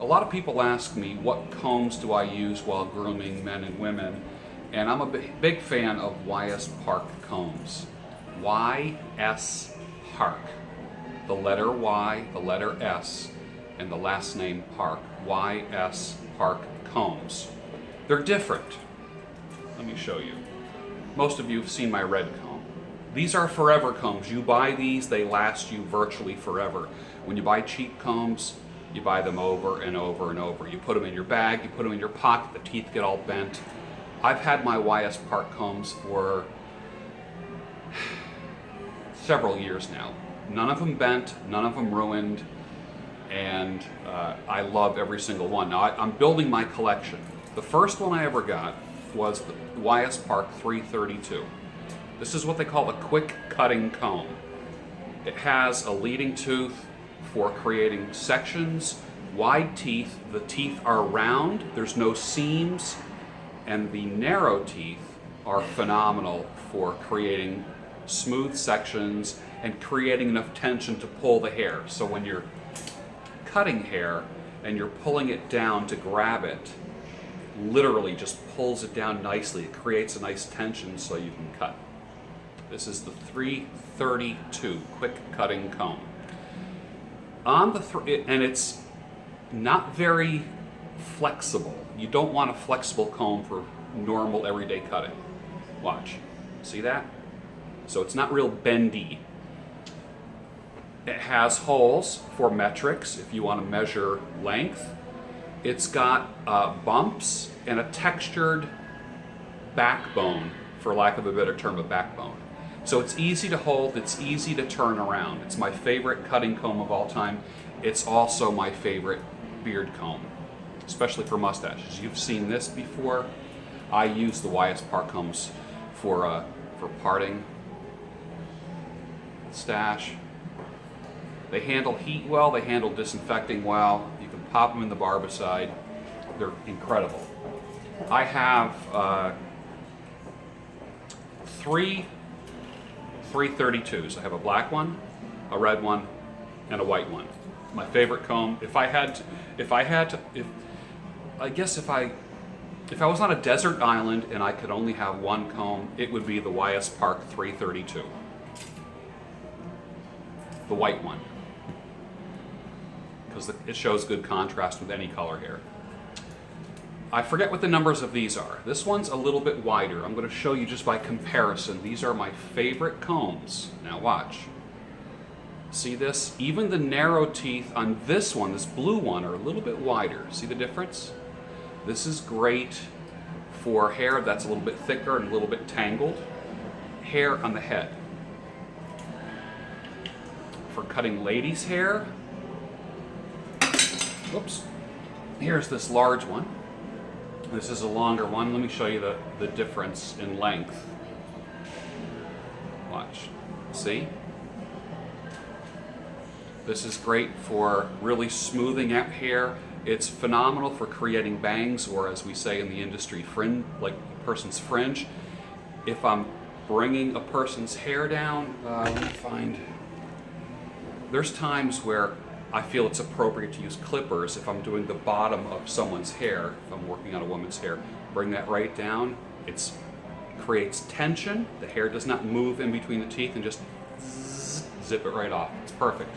A lot of people ask me what combs do I use while grooming men and women, and I'm a big fan of YS Park combs. YS Park. The letter Y, the letter S, and the last name Park. YS Park combs. They're different. Let me show you. Most of you have seen my red comb. These are forever combs. You buy these, they last you virtually forever. When you buy cheap combs, you buy them over and over and over. You put them in your bag, you put them in your pocket, the teeth get all bent. I've had my YS Park combs for several years now. None of them bent, none of them ruined, and I love every single one. Now I'm building my collection. The first one I ever got was the YS Park 332. This is what they call the quick cutting comb. It has a leading tooth for creating sections, wide teeth. The teeth are round, there's no seams, and the narrow teeth are phenomenal for creating smooth sections and creating enough tension to pull the hair. So when you're cutting hair and you're pulling it down to grab it, literally just pulls it down nicely. It creates a nice tension so you can cut. This is the 332 quick cutting comb. On the and it's not very flexible. You don't want a flexible comb for normal everyday cutting. Watch. See that? So it's not real bendy. It has holes for metrics if you want to measure length. It's got bumps and a textured backbone, for lack of a better term, a backbone. So it's easy to hold, it's easy to turn around. It's my favorite cutting comb of all time. It's also my favorite beard comb, especially for mustaches. You've seen this before. I use the YS Park combs for parting, stash. They handle heat well, they handle disinfecting well. You can pop them in the barbicide. They're incredible. I have three 332s. I have a black one, a red one, and a white one. My favorite comb. If I was on a desert island and I could only have one comb, it would be the YS Park 332. The white one. Because it shows good contrast with any color hair. I forget what the numbers of these are. This one's a little bit wider. I'm going to show you just by comparison. These are my favorite combs. Now watch. See this? Even the narrow teeth on this one, this blue one, are a little bit wider. See the difference? This is great for hair that's a little bit thicker and a little bit tangled. Hair on the head. For cutting ladies' hair, whoops, here's this large one. This is a longer one. Let me show you the difference in length. Watch. See? This is great for really smoothing out hair. It's phenomenal for creating bangs, or as we say in the industry, fringe, like a person's fringe. If I'm bringing a person's hair down, let me find. There's times where I feel it's appropriate to use clippers if I'm doing the bottom of someone's hair, if I'm working on a woman's hair. Bring that right down. It creates tension. The hair does not move in between the teeth and just zip it right off. It's perfect.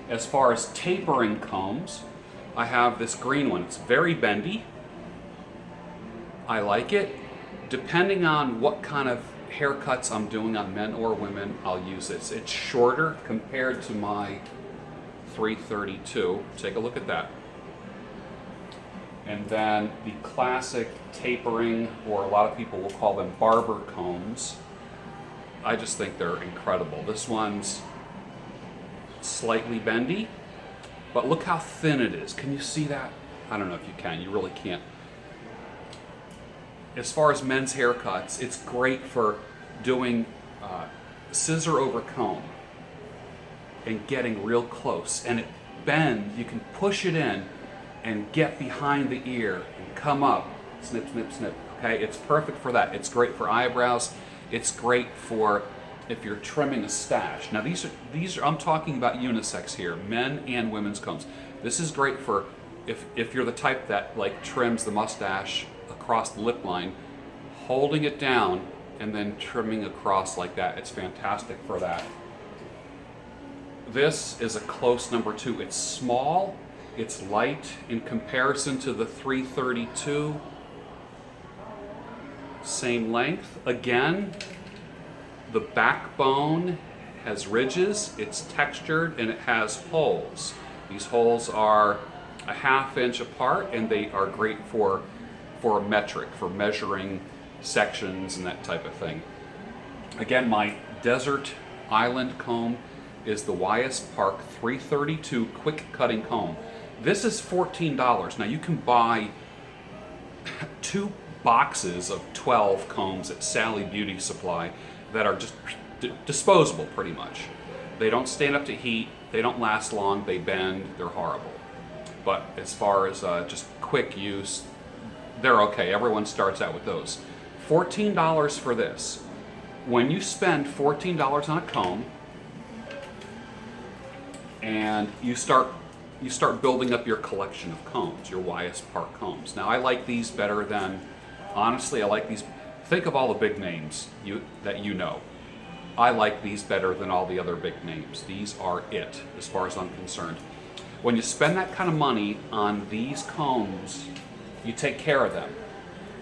As far as tapering combs, I have this green one. It's very bendy. I like it. Depending on what kind of haircuts I'm doing on men or women, I'll use this. It's shorter compared to my 332. Take a look at that. And then the classic tapering, or a lot of people will call them barber combs. I just think they're incredible. This one's slightly bendy, but look how thin it is. Can you see that? I don't know if you can. You really can't. As far as men's haircuts, it's great for doing scissor over comb and getting real close, and it bends. You can push it in and get behind the ear and come up, snip, snip, snip. Okay, it's perfect for that. It's great for eyebrows. It's great for if you're trimming a stash. Now these are I'm talking about unisex here, men and women's combs. This is great for if you're the type that like trims the mustache across the lip line, holding it down and then trimming across like that, it's fantastic for that. This is a close number 2. It's small, it's light in comparison to the 332. Same length. Again, the backbone has ridges, it's textured, and it has holes. These holes are a 1/2 inch apart, and they are great for a metric, for measuring sections and that type of thing. Again, my desert island comb is the YS Park 332 quick cutting comb. This is $14. Now you can buy 2 boxes of 12 combs at Sally Beauty Supply that are just disposable pretty much. They don't stand up to heat, they don't last long, they bend, they're horrible. But as far as just quick use, they're okay. Everyone starts out with those. $14 for this. When you spend $14 on a comb and you start building up your collection of combs, your YS Park combs. Now I like these better than, honestly, I like these. Think of all the big names that you know. I like these better than all the other big names. These are it, as far as I'm concerned. When you spend that kind of money on these combs, you take care of them.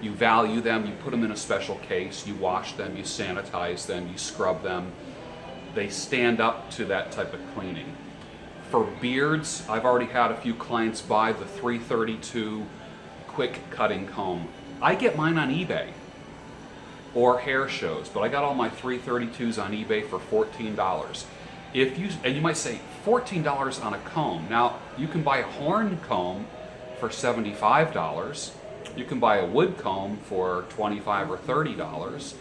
You value them, you put them in a special case, you wash them, you sanitize them, you scrub them. They stand up to that type of cleaning. For beards, I've already had a few clients buy the 332 quick cutting comb. I get mine on eBay or hair shows, but I got all my 332s on eBay for $14. And you might say, $14 on a comb. Now, you can buy a horn comb for $75. You can buy a wood comb for $25 or $30.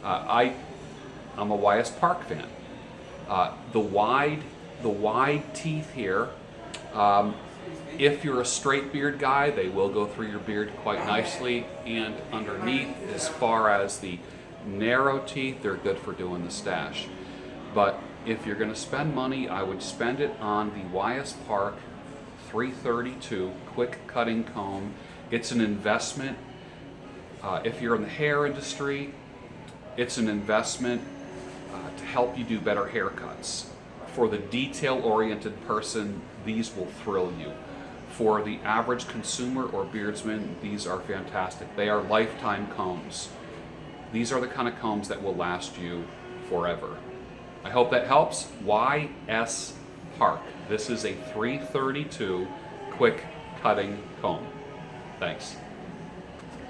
I'm a YS Park fan. The wide teeth here, if you're a straight beard guy, they will go through your beard quite nicely, and underneath, as far as the narrow teeth, they're good for doing the stash. But if you're going to spend money, I would spend it on the YS Park 332 quick cutting comb. It's an investment. If you're in the hair industry, it's an investment to help you do better haircuts. For the detail-oriented person, these will thrill you. For the average consumer or beardsman, these are fantastic. They are lifetime combs. These are the kind of combs that will last you forever. I hope that helps. YS Park. This is a 332 quick cutting comb. Thanks.